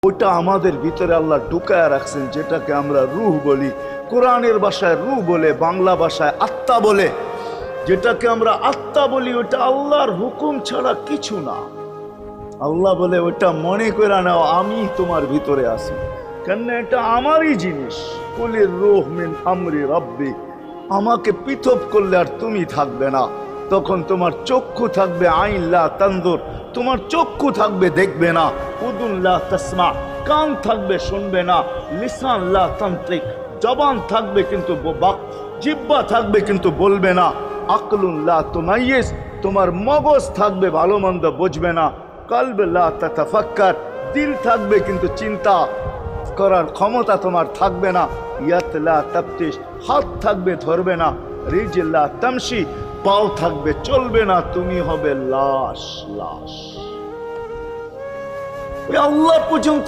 ওটা আমাদের ভিতরে আল্লাহ ঢুকায় রাখছেন, যেটাকে আমরা রূহ বলি। কোরআনের ভাষায় রূহ বলে, বাংলা ভাষায় আত্মা বলে। যেটাকে আমরা আত্মা বলি ওটা আল্লাহর হুকুম ছাড়া কিছু না। আল্লাহ বলে ওটা মনে করে নাও আমি তোমার ভিতরে আছি, কেন এটা আমারই জিনিস। কুলির রূহ মিন আমরি রাব্বি, আমাকে পৃথক করলে আর তুমি থাকবে না। তখন তোমার চক্ষু থাকবে আইন লা তানজুর, তোমার চক্ষু থাকবে দেখবে না। উদুন লা তাসমা, কান থাকবে শুনবে না। লিসান লা তানতিক, জবান থাকবে কিন্তু জিহ্বা থাকবে কিন্তু বলবে না। আকলুন লা তুমাইয়িজ, তোমার মগজ থাকবে ভালো মন্দ বুঝবে না। কলব লা তাতাফাক্কার, দিল থাকবে কিন্তু চিন্তা করার ক্ষমতা তোমার থাকবে না। ইয়াত লা তাফতিশ, হাত থাকবে ধরবে না। রিজল লা তামশি, পাও থাকবে চলবে না। তুমি হবে লাশ। লাশ। আল্লাহ পর্যন্ত